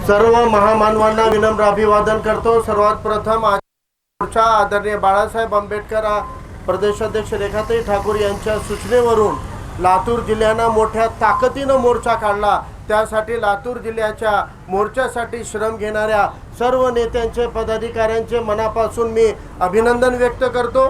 सर्व महामानवांना विनम्र अभिवादन करतो। सर्वात प्रथम मोर्चा आदरणीय बाळासाहेब आंबेडकर प्रदेशाध्यक्ष रेखाताई ठाकूर यांच्या सूचनेवरून लातूर जिल्ह्यानं मोठ्या ताकदीनं मोर्चा काढला। त्यासाठी लातूर जिल्ह्याच्या मोर्चासाठी श्रम घेणाऱ्या सर्व नेत्यांचे पदाधिकाऱ्यांचे मनापासून मी अभिनंदन व्यक्त करतो।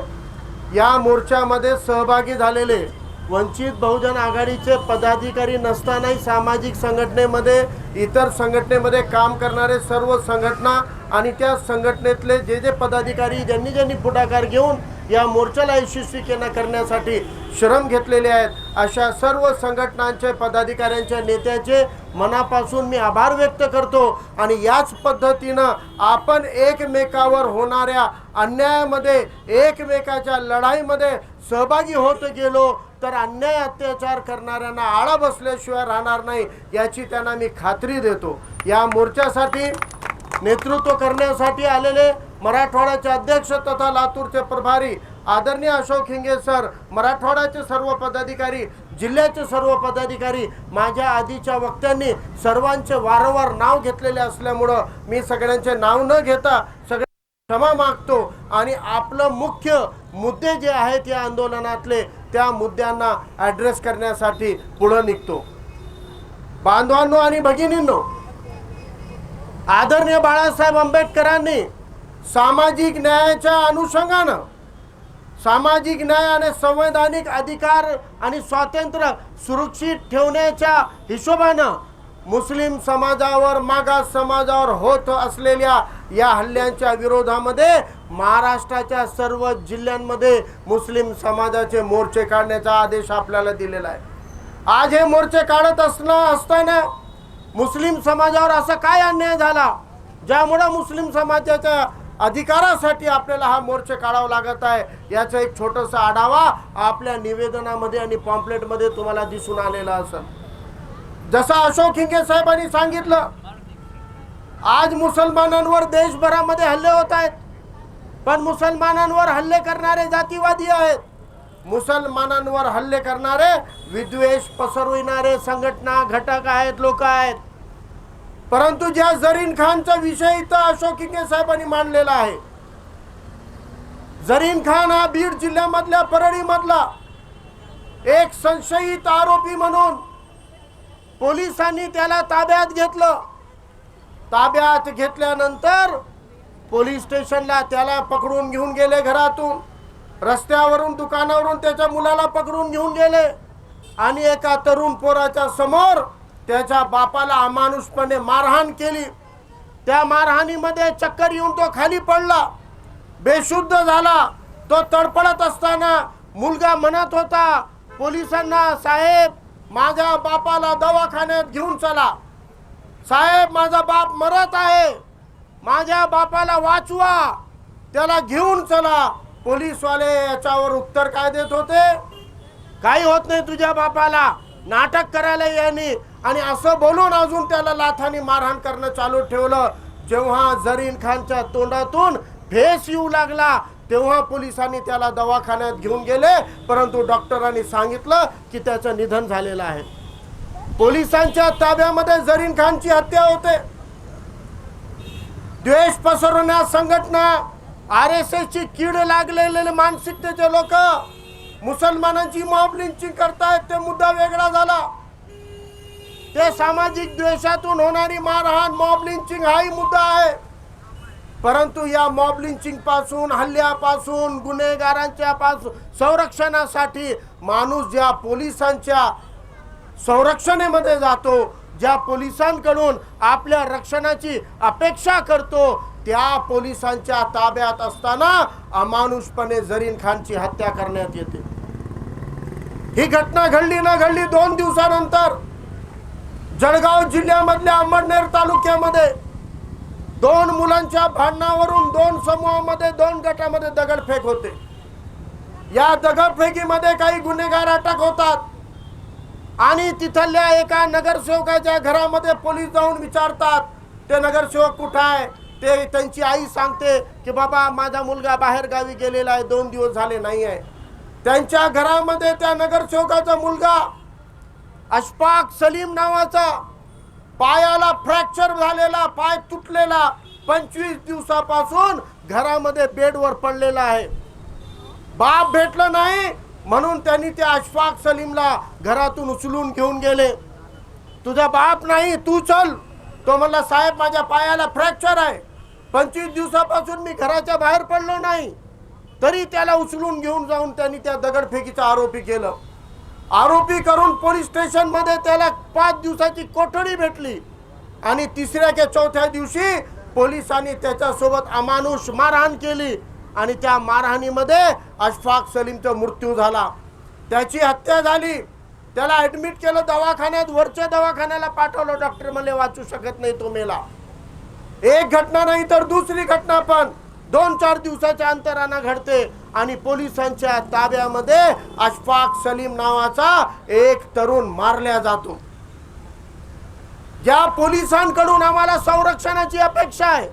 या मोर्चामध्ये सहभागी झालेले वंचित बहुजन आघाडीचे पदाधिकारी नसतानाही सामाजिक संघटनेमध्ये इतर संघटनेमध्ये काम करणारे सर्व संघटना आणि त्या संघटनेतले जे पदाधिकारी ज्यांनी पुढाकार घेऊन या मोर्चाला यशस्वी करण्यासाठी श्रम घेतलेले आहेत, अशा सर्व संघटनांचे पदाधिकाऱ्यांच्या नेत्याचे मनापासून मी आभार व्यक्त करतो। आणि याच पद्धतीनं आपण एकमेकावर होणाऱ्या अन्यायामध्ये एकमेकाच्या लढाईमध्ये सहभागी होत गेलो तर अन्याय अत्याचार करणाऱ्यांना आळा बसल्याशिवाय राहणार नाही, याची त्यांना मी खात्री देतो। या मोर्चासाठी नेतृत्व करण्यासाठी आलेले मराठवाड्याचे अध्यक्ष तथा लातूरचे प्रभारी आदरणीय अशोक हिंगे सर, मराठवाड्याचे सर्व पदाधिकारी, जिल्ह्याचे सर्व पदाधिकारी, माझ्या आधीच्या वक्त्यांनी सर्वांचे वारंवार नाव घेतलेले असल्यामुळं मी सगळ्यांचे नाव न घेता क्षमा मागतो आणि आपलं मुख्य मुद्दे जे आहेत या आंदोलनातले त्या मुद्द्यांना ॲड्रेस करण्यासाठी पुढे निघतो। बांधवांनो आणि भगिनींनो, आदरणीय बाळासाहेब आंबेडकरांनी सामाजिक न्यायाच्या अनुषंगानं सामाजिक न्याय आणि संवैधानिक अधिकार आणि स्वातंत्र्य सुरक्षित ठेवण्याच्या हिशोबानं मुस्लिम समाजावर, मागास समाजावर होत असलेल्या या हल्ल्यांच्या विरोधामध्ये महाराष्ट्राच्या सर्व जिल्ह्यांमध्ये मुस्लिम समाजाचे मोर्चे काढण्याचा आदेश आपल्याला दिलेला आहे। आज हे मोर्चे काढत असताना मुस्लिम समाजावर असा काय अन्याय झाला ज्यामुळे मुस्लिम समाजाच्या अधिकारासाठी आपल्याला हा मोर्चे काढावा लागत आहे, याचा एक छोटासा आढावा आपल्या निवेदनामध्ये आणि पॉम्पलेटमध्ये तुम्हाला दिसून आलेला असेल। जसं अशोक हिंगे साहेबांनी सांगितलं, आज मुसलमानांवर देशभरामध्ये हल्ले होत आहेत, पण मुसलमानांवर हल्ले करणारे जातीवादी आहेत, मुसलमानांवर हल्ले करणारे विद्वेष पसरविणारे संघटना घटक आहेत, लोक आहेत। परंतु ज्या जरीन खानचा विषय इथं अशोक हिंगे साहेबांनी मांडलेला आहे, जरीन खान हा बीड जिल्ह्यामधल्या परळी मधला एक संशयित आरोपी म्हणून पोलिसांनी त्याला ताब्यात घेतलं। ताब्यात घेतल्यानंतर पोलीस स्टेशनला त्याला पकडून घेऊन गेले, घरातून रस्त्यावरून दुकानावरून त्याच्या मुलाला पकडून घेऊन गेले आणि एका तरुण पोराच्या समोर त्याच्या बापाला अमानुषपणे मारहाण केली। त्या मारहाणीमध्ये चक्कर येऊन तो खाली पडला, बेशुद्ध झाला। तो तडफडत असताना मुलगा म्हणत होता पोलिसांना, साहेब माझ्या बापाला दवाखान्यात घेऊन चला, साहेब माझा बाप मरत आहे, माझ्या बापाला वाचवा, त्याला घेऊन चला। पोलीसवाले याच्यावर उत्तर काय देत होते, काही होत नाही तुझ्या बापाला, नाटक करायला यांनी, आणि असं बोलून अजून त्याला लाथानी मारहाण करणं चालू ठेवलं। जेव्हा जरीन खानच्या तोंडातून फेस येऊ लागला तेव्हा पोलिसांनी त्याला दवाखान्यात घेऊन गेले, परंतु डॉक्टरांनी सांगितलं की त्याचं निधन झालेलं आहे। पोलिसांच्या ताब्यामध्ये जरीन खानची हत्या होते। द्वेष पसरवण्या संघटना, RSS ची कीड लागलेले मानसिकतेचे लोक मुसलमानांची मॉब लिंचिंग करतायत, ते मुद्दा वेगळा झाला। ते सामाजिक द्वेषातून होणारी मारहाण, मॉब लिंचिंग हाही मुद्दा आहे। परंतु या मॉब लिंचिंग पासून, हल्ल्यापासून, गुन्हेगारांच्या पासून संरक्षणासाठी माणूस ज्या पोलिसांच्या संरक्षणेमध्ये जातो, ज्या पोलिसांकडून आपल्या रक्षणाची अपेक्षा करतो, त्या पोलिसांच्या ताब्यात असताना अमानुषपणे जरीन खानची हत्या करण्यात येते। ही घटना घडली ना घडली 2 दिवसानंतर जळगाव जिल्ह्यामधल्या अंमळनेर तालुक्यामध्ये 2 मुलांच्या भांडणावरून 2 समूहामध्ये 2 गटामध्ये दगडफेक होते। या दगडफेकीमध्ये काही गुन्हेगार अटक होतात आणि तिथल्या एका नगरसेवकाच्या घरामध्ये पोलीस जाऊन विचारतात, ते नगरसेवक कुठे आहे? ते त्यांची आई सांगते की बाबा माझा मुलगा बाहेर गावी गेलेला आहे, 2 दिवस झाले नाही आहे। त्यांच्या घरामध्ये त्या नगरसेवकाचा मुलगा अशफाक सलीम नावाचा पायाला फ्रॅक्चर झालेला, पाय तुटलेला, 25 दिवसापासून घरामध्ये बेडवर पडलेला आहे. बाप भेटलं नाही म्हणून त्यांनी त्या अशफाक सलीमला घरातून उचलून घेऊन गेले. तुझा बाप नाही, तू चल. तो म्हणला साहेब माझ्या पायाला फ्रॅक्चर आहे, 25 दिवसापासून मी घराच्या बाहेर पडलो नाही. तरी त्याला उचलून घेऊन जाऊन त्यांनी त्या दगडफेकीचा आरोपी केलं. आरोपी करून पोलीस स्टेशन मध्ये त्याला 5 दिवसाची कोठडी भेटली आणि तिसऱ्या की चौथ्या दिवशी पोलिसांनी त्याच्यासोबत अमानुष मारहाण केली आणि त्या मारहाणीमध्ये अशफाक सलीमचा मृत्यू झाला. त्याची हत्या झाली. त्याला ऍडमिट केलं दवाखान्यात, वरच्या दवाखान्याला पाठवलं. डॉक्टर म्हणले वाचू शकत नाही, तो मेला. एक घटना नाही तर दुसरी घटना पण 2-4 दिवसाच्या अंतराने घडते आणि पोलिसांच्या ताब्यामध्ये अशफाक सलीम नावाचा एक तरुण मारला जातो. ज्या पोलिसांकडून आम्हाला संरक्षणाची अपेक्षा आहे,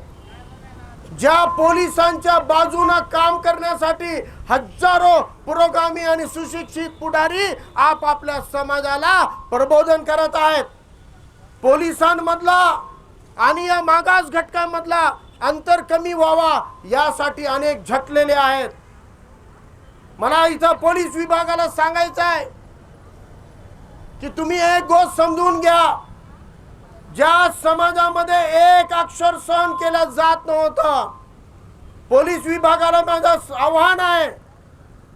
ज्या पोलिसांच्या बाजूने काम करण्यासाठी हजारो पुरोगामी आणि सुशिक्षित पुढारी आपापल्या समाजाला प्रबोधन करत आहेत, पोलिसांमधला आणि या मागास घटकांमधला अंतर कमी व्हावा यासाठी अनेक झटलेले आहेत. मला इथं पोलीस विभागाला सांगायचं आहे की तुम्ही एक गोष्ट समजून घ्या. ज्या समाजामध्ये एक अक्षर सहन केलं जात नव्हतं, पोलीस विभागाला माझं आव्हान आहे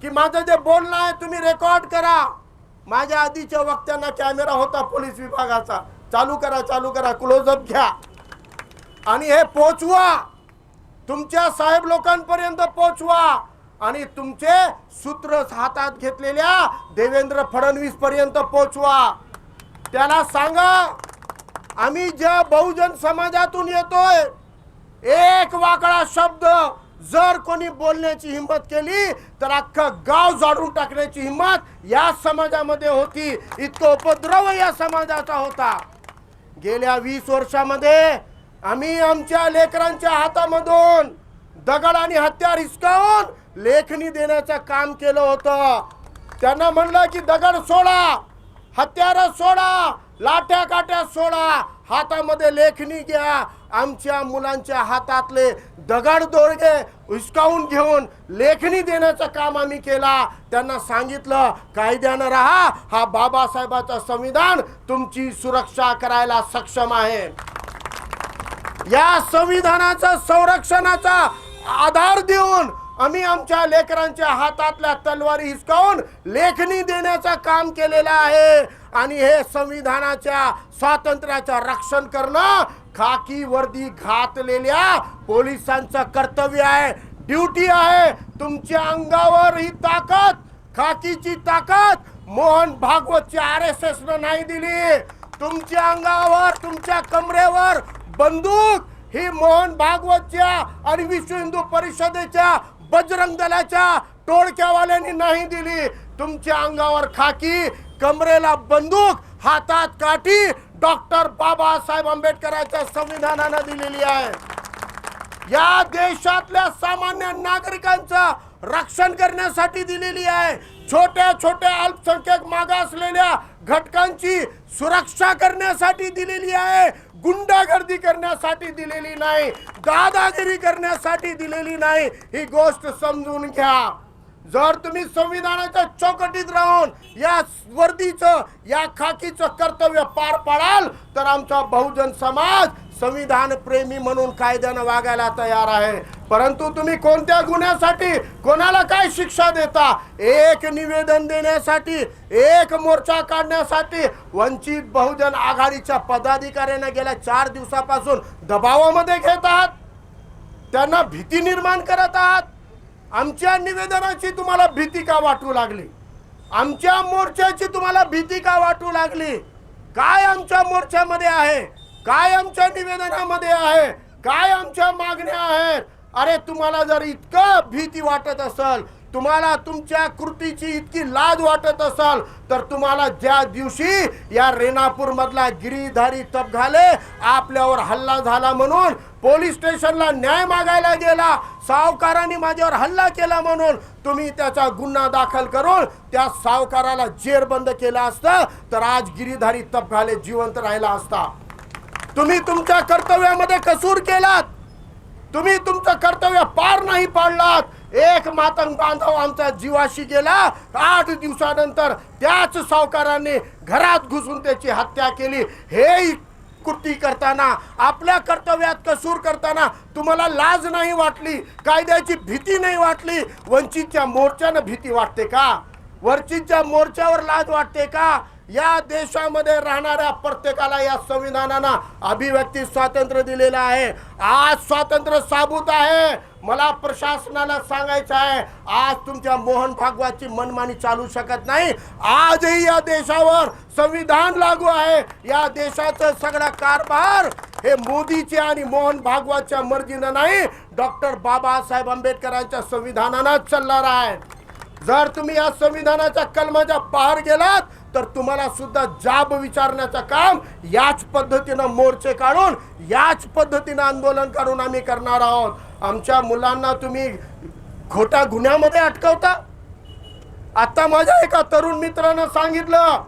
की माझं जे बोलणं आहे तुम्ही रेकॉर्ड करा. माझ्या आधीच्या वक्त्यांना कॅमेरा होता पोलीस विभागाचा, चालू करा, क्लोजअप घ्या आणि हे पोचवा, तुमच्या साहेब लोकांपर्यंत पोचवा आणि तुमचे सूत्र हातात घेतलेल्या देवेंद्र फडणवीस पर्यंत पोचवा. त्याला सांगा आम्ही ज्या बहुजन समाजातून येतोय, एक वाकडा शब्द जर कोणी बोलण्याची हिम्मत केली तर अख्खं गाव जाळून टाकण्याची हिम्मत या समाजामध्ये होती. इतका उपद्रव या समाजाचा होता. गेल्या 20 वर्षामध्ये आम्ही आमच्या लेकरांच्या हातामधून दगड आणि हत्यार हिसकावून लेखणी देण्याचं काम केलं होतं. त्यांना म्हणलं की दगड सोडा, हत्यार सोडा, लाट्या काट्या सोडा, हातामध्ये लेखणी घ्या. आमच्या मुलांच्या हातातले दगड दोरगे हिसकावून घेऊन लेखणी देण्याचं काम आम्ही केला. त्यांना सांगितलं कायद्यानं राहा, हा बाबासाहेबाचा संविधान तुमची सुरक्षा करायला सक्षम आहे. या संविधानाचा संरक्षणाचा आधार देऊन आम्ही आमच्या लेकरांच्या हातातल्या तलवारी हिसकावून लेखणी देण्याचं काम केलेलं आहे. आणि हे संविधानाच्या स्वातंत्र्याचं रक्षण करणं खाकी वर्दी घातलेल्या पोलिसांचं कर्तव्य आहे, ड्युटी आहे. तुमच्या अंगावर ही ताकद, खाकीची ताकद मोहन भागवतच्या RSS न नाही दिली. तुमच्या अंगावर, तुमच्या कमरेवर बंदूक ही मोहन भागवतच्या आणि विश्व हिंदू परिषदेच्या बजरंग दलाच्या टोळक्यावाल्यांनी नाही दिली. तुमच्या अंगावर खाकी, कमरेला बंदूक, हातात काठी डॉक्टर बाबासाहेब आंबेडकरांच्या संविधानाने दिलेली आहे. या देशातल्या सामान्य नागरिकांचं रक्षण करण्यासाठी दिलेली आहे. छोट्या छोट्या अल्पसंख्याक मागासलेल्या घटकांची सुरक्षा करण्यासाठी दिलेली आहे. गुंडागर्दी करण्यासाठी दिलेली नाही, दादागिरी करण्यासाठी दिलेली नाही. ही गोष्ट समजून घ्या. जर तुम्ही संविधानाच्या चौकटीत राहून या वर्दीचं, या खाकीचं कर्तव्य पार पाडाल तर आमचा बहुजन समाज संविधान प्रेमी म्हणून कायद्यानं वागायला तयार आहे. परंतु तुम्ही कोणत्या गुन्ह्यासाठी कोणाला काय शिक्षा देता? एक निवेदन देण्यासाठी, एक मोर्चा काढण्यासाठी वंचित बहुजन आघाडीच्या पदाधिकाऱ्यांना गेल्या 4 दिवसापासून दबावामध्ये घेत आहात, त्यांना भीती निर्माण करत आहात. आमच्या निवेदनाची तुम्हाला भीती का वाटू लागली? आमच्या मोर्चाची तुम्हाला भीती का वाटू लागली? काय आमच्या मोर्चामध्ये आहे? काय आमच्या निवेदनामध्ये आहे? काय आमच्या मागण्या आहेत? अरे तुम्हाला जर इतकं भीती वाटत असेल, तुम्हाला तुमच्या कृतीची इतकी लाज वाटत असेल तर तुम्हाला ज्या दिवशी या रेणापूर मधला गिरीधारी तपघाले आपल्यावर हल्ला झाला म्हणून पोलीस स्टेशनला न्याय मागायला गेला, सावकारांनी माझ्यावर हल्ला केला म्हणून तुम्ही त्याचा गुन्हा दाखल करून त्या सावकाराला जेरबंद केला असतं तर आज गिरीधारी तपघाले जिवंत राहिला असता. तुम्ही तुमच्या कर्तव्यामध्ये कसूर केलात, तुम्ही तुमचं कर्तव्य पार नाही पाडलात। एक मातंग बांधव आमचा जीवाशी गेला, 8 दिवसानंतर त्याच सावकारांनी घरात घुसून त्याची हत्या केली। हे कृती करताना, आपल्या कर्तव्यात कसूर करताना तुम्हाला लाज नाही वाटली, कायद्याची भीती नाही वाटली? वंचितच्या मोर्चानं भीती वाटते का? वंचितच्या मोर्चावर लाज वाटते का? या देशामध्ये राहणाऱ्या प्रत्येकाला या संविधानानं अभिव्यक्ती स्वातंत्र्य दिलेलं आहे। आज स्वातंत्र्य साबूत आहे। मला प्रशासनाला सांगायचं आहे, आज तुमच्या मोहन भागवतची मनमानी चालू शकत नाही। आजही या देशावर संविधान लागू आहे। या देशाचा सगळा कारभार हे मोदीचे आणि मोहन भागवतच्या मर्जीनं नाही, डॉक्टर बाबासाहेब आंबेडकरांच्या संविधानानं चालणार आहे। जर तुम्ही या संविधानाच्या कलमाच्या बाहेर गेलात तर तुम्हाला सुद्धा जाब विचारण्याचं काम याच पद्धतीनं मोर्चे काढून, याच पद्धतीनं आंदोलन काढून आम्ही करणार आहोत। आमच्या मुलांना तुम्ही खोट्या गुन्ह्यामध्ये अटकवता। आता माझ्या एका तरुण मित्रानं सांगितलं,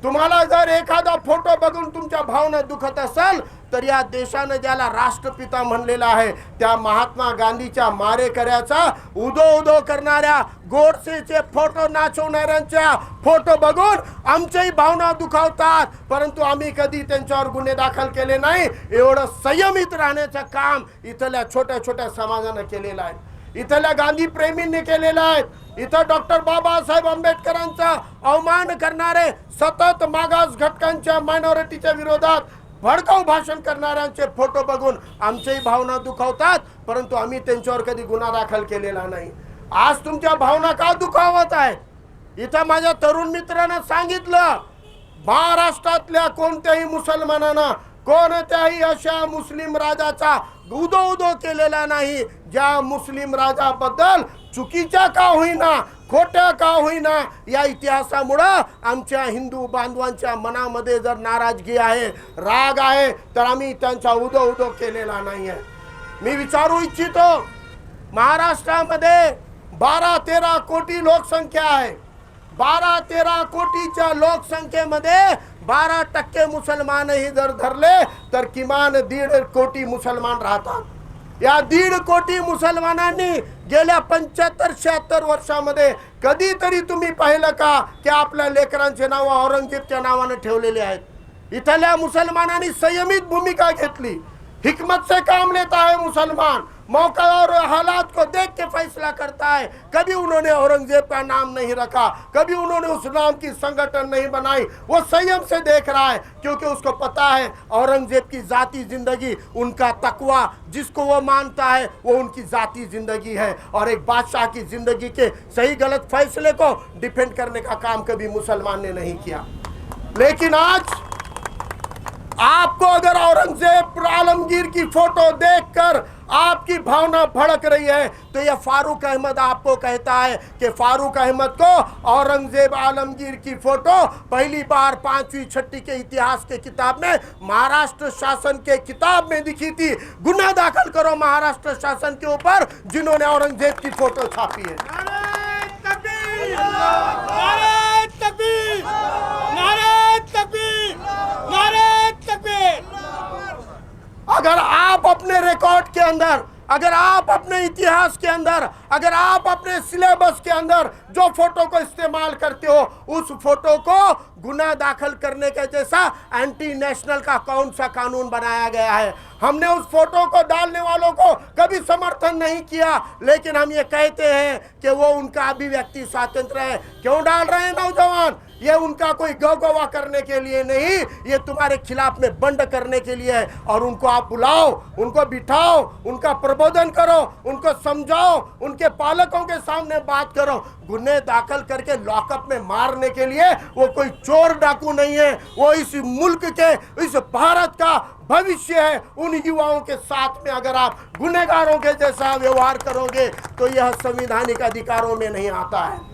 तुम्हाला जर एखादा फोटो बघून तुमच्या भावना दुखत असेल तर या देशानं ज्याला राष्ट्रपिता म्हणलेला आहे त्या महात्मा गांधीच्या मारेकऱ्याचा उदो उदो करणाऱ्या गोडसेचे फोटो, नाचवणाऱ्यांच्या फोटो बघून आमच्याही भावना दुखावतात, परंतु आम्ही कधी त्यांच्यावर गुन्हे दाखल केले नाही। एवढं संयमित राहण्याचं काम इथल्या छोट्या छोट्या समाजानं केलेलं आहे, इथल्या गांधी प्रेमींनी केलेलं आहे। इथं डॉक्टर बाबासाहेब आंबेडकरांचा अवमान करणारे, सतत मागास घटकांच्या, मायनॉरिटीच्या विरोधात भडकाऊ भाषण करणाऱ्यांचे फोटो बघून आमच्याही भावना दुखावतात, परंतु आम्ही त्यांच्यावर कधी गुन्हा दाखल केलेला नाही। आज तुमच्या भावना का दुखावत आहेत? इथं माझ्या तरुण मित्रांना सांगितलं, महाराष्ट्रातल्या कोणत्याही मुसलमानानं कोणत्याही अशा मुस्लिम राजाचा उदो उदो केलेला नाही ज्या मुस्लिम राजाबद्दल चुकीच्या का होईना, खोट्या का होईना, या इतिहासामुळं आमच्या हिंदू बांधवांच्या मनामध्ये जर नाराजगी आहे, राग आहे, तर आम्ही त्यांचा उदो उदो केलेला नाही आहे। मी विचारू इच्छितो, महाराष्ट्रामध्ये 12-13 कोटी लोकसंख्या आहे। 12-13 कोटीच्या लोकसंख्येमध्ये 12% मुसलमानही जर धरले तर किमान 1.5 कोटी मुसलमान राहतात। या 1.5 कोटी मुसलमानांनी गेल्या 75-76 वर्षामध्ये कधीतरी तुम्ही पाहिलं का की आपल्या लेकरांचे नाव औरंगजेबच्या नावाने ठेवलेले आहेत? इथल्या मुसलमानांनी संयमित भूमिका घेतली, हिकमत से काम लेता है मुसलमान, मौका और हालात को देख के फैसला करता है। कभी उन्होंने औरंगजेब का नाम नहीं रखा, कभी उन्होंने उस नाम की संगठन नहीं बनाई। वो संयम से देख रहा है क्योंकि उसको पता है औरंगजेब की जाती जिंदगी, उनका तकवा, जिसको वो मानता है वो उनकी जाती जिंदगी है, और एक बादशाह की जिंदगी के सही गलत फैसले को डिफेंड करने का काम कभी मुसलमान ने नहीं किया। लेकिन आज आपको अगर औरंगजेब आलमगीर की फोटो देखकर आपकी भावना भड़क रही है तो यह फारूक अहमद आपको कहता है कि फारूक अहमद को औरंगजेब आलमगीर की फोटो पहली बार 5वीं-6वीं के इतिहास के किताब में महाराष्ट्र शासन के किताब में दिखी थी। गुन्हा दाखिल करो महाराष्ट्र शासन के ऊपर जिन्होंने औरंगजेब की फोटो छापी है। नारे तकबीर, नारे तकबीर, नारे तकबीर, नारे तकबीर। अगर आप अपने रिकॉर्ड के अंदर, अगर आप अपने इतिहास के अंदर, अगर आप अपने सिलेबस के अंदर जो फोटो को इस्तेमाल करते हो, उस फोटो को गुनाह दाखिल करने के जैसा एंटी नेशनल का कौन सा कानून बनाया गया है? हमने उस फोटो को डालने वालों को कभी समर्थन नहीं किया, लेकिन हम ये कहते हैं कि वो उनका अभिव्यक्ति स्वातंत्र्य है। क्यों डाल रहे हैं नौजवान? ये उनका कोई गौगवा करने के लिए नहीं, ये तुम्हारे खिलाफ में बंड करने के लिए है। और उनको आप बुलाओ, उनको बिठाओ, उनका प्रबोधन करो, उनको समझाओ, उनके पालकों के सामने बात करो। गुन्हे दाखिल करके लॉकअप में मारने के लिए वो कोई चोर डाकू नहीं है, वो इस मुल्क के, इस भारत का भविष्य है। उन युवाओं के साथ में अगर आप गुनहगारों के जैसा व्यवहार करोगे तो यह संवैधानिक अधिकारों में नहीं आता है।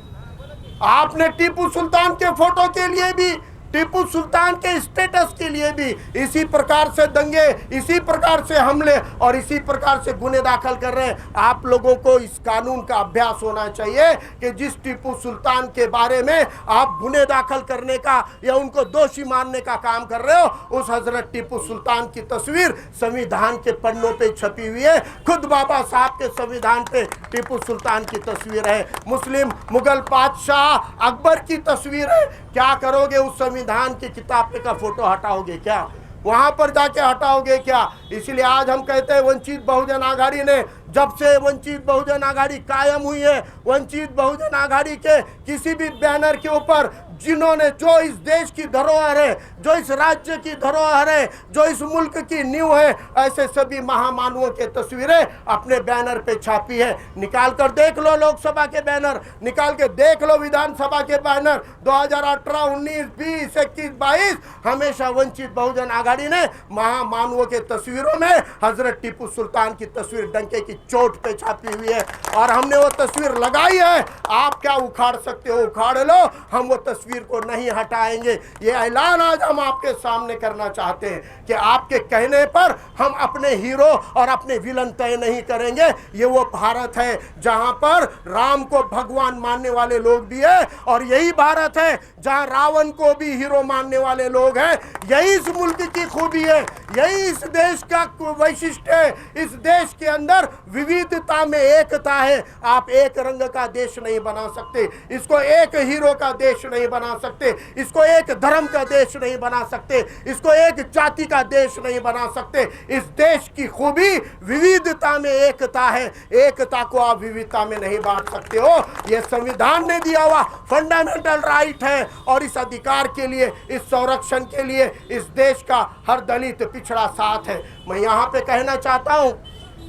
आपने टीपू सुल्तान के फोटो के लिए भी टीपू सुल्तान के स्टेटस के लिए भी इसी प्रकार से दंगे, इसी प्रकार से हमले और इसी प्रकार से गुने दाखिल कर रहे हैं। आप लोगों को इस कानून का अभ्यास होना चाहिए कि जिस टीपू सुल्तान के बारे में आप गुने दाखिल करने का या उनको दोषी मानने का काम कर रहे हो, उस हजरत टीपू सुल्तान की तस्वीर संविधान के पन्नों पे छपी हुई है। खुद बाबा साहब के संविधान पे टीपू सुल्तान की तस्वीर है। मुस्लिम मुगल बादशाह अकबर की तस्वीर है। क्या करोगे? उस संविधान की किताब पे का फोटो हटाओगे क्या? वहां पर जाके हटाओगे क्या? इसलिए आज हम कहते हैं वंचित बहुजन आघाड़ी ने, जब से वंचित बहुजन आघाड़ी कायम हुई है, वंचित बहुजन आघाड़ी के किसी भी बैनर के ऊपर जिन्होंने, जो इस देश की धरोहर है, जो इस राज्य की धरोहर है, जो इस मुल्क की नींव है, ऐसे सभी महामानवों के तस्वीरें अपने बैनर पे छापी है। निकाल कर देख लो लोकसभा के बैनर, निकाल के देख लो विधानसभा के बैनर। 2018, 19, 20, 21, 22 हमेशा वंचित बहुजन आघाड़ी ने महामानवों के तस्वीरों में हजरत टीपू सुल्तान की तस्वीर डंके की चोट पे छापी हुई है और हमने वो तस्वीर लगाई है। आप क्या उखाड़ सकते हो? उखाड़ लो, हम वो तस्वीर को नहीं हटाएंगे। ये ऐलान आज हम आपके सामने करना चाहते हैं कि आपके कहने पर हम अपने हीरो और अपने विलन तय नहीं करेंगे। ये वो भारत है जहां पर राम को भगवान मानने वाले लोग भी है और यही भारत है जहां रावण को भी हीरो मानने वाले लोग हैं। यही इस मुल्क की खूबी है, यही इस देश का वैशिष्ट है। इस देश के अंदर विविधता में एकता है। आप एक रंग का देश नहीं बना सकते, इसको एक हीरो का देश नहीं बना सकते, इसको एक धर्म का देश नहीं बना सकते, इसको एक जाति का देश नहीं बना सकते। इस देश की खूबी विविधता में एकता है। एकता को आप विविधता में नहीं बांट सकते हो। यह संविधान ने दिया हुआ फंडामेंटल राइट है और इस अधिकार के लिए, इस संरक्षण के लिए इस देश का हर दलित पिछड़ा साथ है। मैं यहाँ पे कहना चाहता हूँ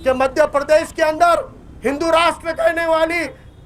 कि मध्य प्रदेश के अंदर हिंदू राष्ट्र कहने वाली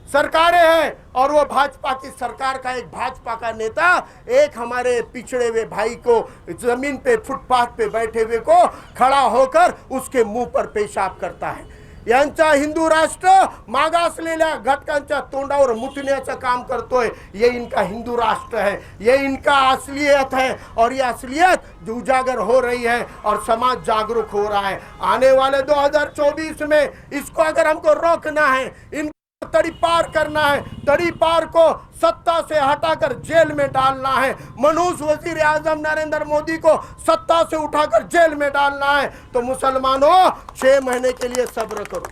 सरकारें हैं और वो भाजपा की सरकार का एक भाजपा का नेता एक हमारे पिछड़े हुए भाई को जमीन पे फुटपाथ पे बैठे हुए को खड़ा होकर उसके मुंह पर पेशाब करता है। यांचा हिंदू राष्ट्र मागासलेल्या घटकांच्या तोंडावर मुतण्याचं काम करतोय। ये इनका हिंदू राष्ट्र है, ये इनका असलियत है और ये असलियत जो उजागर हो रही है और समाज जागरूक हो रहा है। आने वाले 2024 में इसको अगर हमको रोकना है, इन तड़ी पार करना है, तड़ी पार को सत्ता से हटाकर जेल में डालना है, मनहूस वजीर आजम नरेंद्र मोदी को सत्ता से उठाकर जेल में डालना है, तो मुसलमानों 6 महीने के लिए सब्र करो,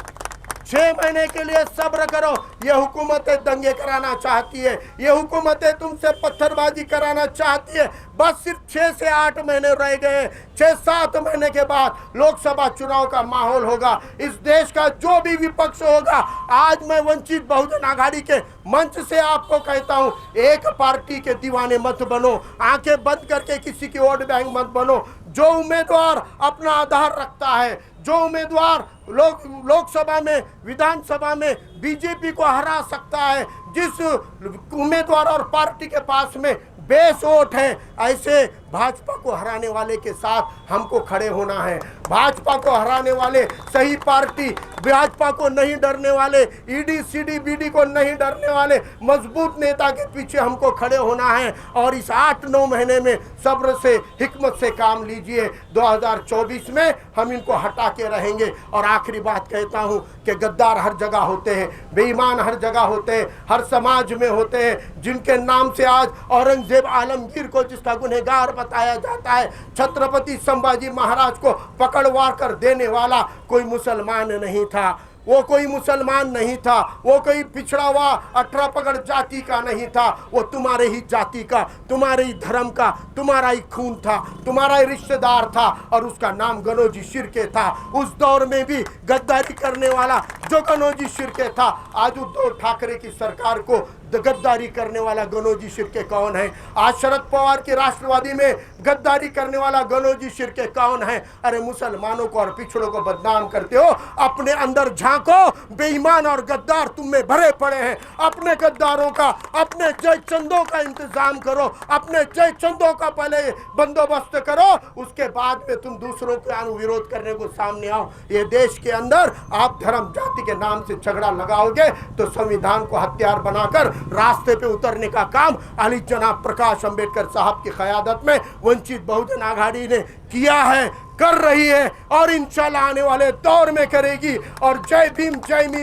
6 महीने के लिए सब्र करो। ये हुकूमतें दंगे कराना चाहती है, ये हुकूमतें तुमसे पत्थरबाजी कराना चाहती है। बस सिर्फ 6 से 8 महीने रह गए। 6-7 महीने के बाद लोकसभा चुनाव का माहौल होगा। इस देश का जो भी विपक्ष होगा, आज मैं वंचित बहुजन आघाड़ी के मंच से आपको कहता हूं, एक पार्टी के दीवाने मत बनो, आंखें बंद करके किसी की वोट बैंक मत बनो। जो उम्मीदवार अपना आधार रखता है, जो उम्मीदवार लोकसभा में, विधानसभा में बीजेपी को हरा सकता है, जिस उम्मीदवार और पार्टी के पास में बेस वोट है, ऐसे भाजपा को हराने वाले के साथ हमको खड़े होना है। भाजपा को हराने वाले सही पार्टी, भाजपा को नहीं डरने वाले, ईडी सीडी बीडी को नहीं डरने वाले मजबूत नेता के पीछे हमको खड़े होना है और इस 8-9 महीने में सब्र से, हिकमत से काम लीजिए। 2024 में हम इनको हटा के रहेंगे। और आखिरी बात कहता हूं कि गद्दार हर जगह होते हैं, बेईमान हर जगह होते हैं, हर समाज में होते हैं। जिनके नाम से आज औरंगजेब आलमगीर को, जिसका गुनहगार बताया जाता है, छत्रपति संभाजी महाराज को पकड़वा कर देने वाला कोई मुसलमान नहीं था। वो कोई मुसलमान नहीं था, वो कोई पिछड़ा हुआ 18 पगड़ जाति का नहीं था। वो तुम्हारे ही जाति का, तुम्हारे ही धर्म का, तुम्हारा ही खून था, तुम्हारा ही रिश्तेदार था और उसका नाम गनोजी शिर्के था। उस दौर में भी गद्दारी करने वाला जो गनोजी शिर्के था, आज उद्धव ठाकरे की सरकार को गद्दारी करने वाला गनोजी शिर्के कौन है? आज शरद पवार की राष्ट्रवादी में गद्दारी करने वाला गनोजी शिर्के कौन है? अरे मुसलमानों को और पिछड़ों को बदनाम करते हो, अपने अंदर झांको। बेईमान और गद्दार तुम में भरे पड़े हैं। अपने गद्दारों का, अपने जय चंदों का इंतजाम करो, अपने जय चंदों का पहले बंदोबस्त करो, उसके बाद में तुम दूसरों के अनुविरोध करने को सामने आओ। ये देश के अंदर आप धर्म जाति व्यक्ति के नाम से झगड़ा लगाओगे तो संविधान को हथियार बनाकर रास्ते पे उतरने का काम अली जनाब प्रकाश अंबेडकर साहब की क़यादत में वंचित बहुजन आघाड़ी ने किया है, कर रही है और इंशाल्लाह आने वाले दौर में करेगी। और जय भीम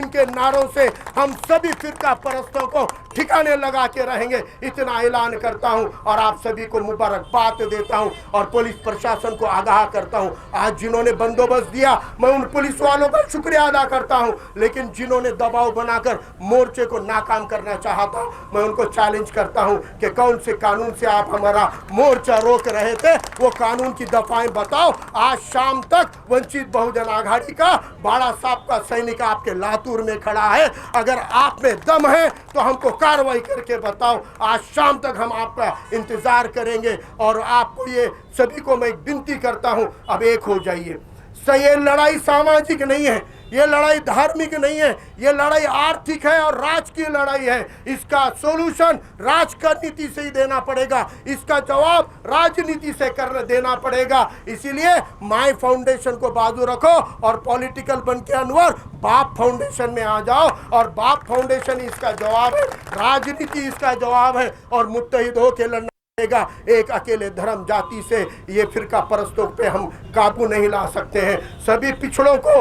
के नारों से हम सभी फिरका परस्तों को ठिकाने लगा के रहेंगे, इतना ऐलान करता हूं और आप सभी को मुबारकबाद देता हूं और पुलिस प्रशासन को आगाह करता हूं। आज जिन्होंने बंदोबस्त दिया मैं उन पुलिस वालों का शुक्रिया अदा करता हूं, लेकिन जिन्होंने दबाव बनाकर मोर्चे को नाकाम करना चाहा था मैं उनको चैलेंज करता हूं कि कौन से कानून से आप हमारा मोर्चा रोक रहे थे, वो कानून की दफाएं बताओ। आज शाम तक वंचित बहुजन आघाड़ी का बाड़ा साहब का सैनिक आपके लातूर में खड़ा है, अगर आप में दम है तो हमको कार्रवाई करके बताओ। आज शाम तक हम आपका इंतजार करेंगे और आपको ये सभी को मैं विनती करता हूं, अब एक हो जाइए। सही, ये लड़ाई सामाजिक नहीं है, ये लड़ाई धार्मिक नहीं है, ये लड़ाई आर्थिक है और राज की लड़ाई है। इसका सॉल्यूशन राजनीति से ही देना पड़ेगा, इसका जवाब राजनीति से देना पड़ेगा। इसीलिए माय फाउंडेशन को बाजू रखो और पॉलिटिकल बन के अनवर बाप फाउंडेशन में आ जाओ और बाप फाउंडेशन इसका जवाब है, राजनीति इसका जवाब है और मुत्तहिद होकर लड़ना पड़ेगा। एक अकेले धर्म जाति से ये फिरका परस्तों पे हम काबू नहीं ला सकते हैं। सभी पिछड़ों को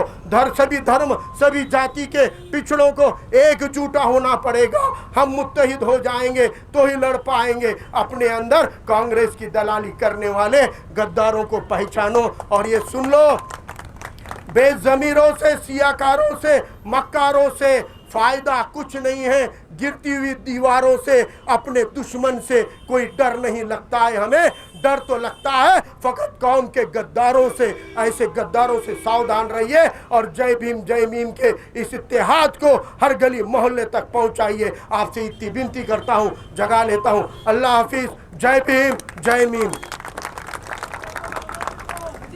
सभी धर्म सभी जाति के पिछड़ों को एकजुट होना पड़ेगा। हम मुत्तहिद हो जाएंगे तो ही लड़ पाएंगे। अपने अंदर कांग्रेस की दलाली करने वाले गद्दारों को पहचानो और ये सुन लो, बेज़मीरों से, सियाकारों से, मक्कारों से फायदा कुछ नहीं है। गिरती हुई दीवारों से, अपने दुश्मन से कोई डर नहीं लगता है। हमें डर तो लगता है फकत कौम के गद्दारों से। ऐसे गद्दारों से सावधान रहिए और जय भीम के इस इत्तेहाद को हर गली मोहल्ले तक पहुंचाइए। आपसे इतनी विनती करता हूं, जगा लेता हूं। अल्लाह हाफिज। जय भीम।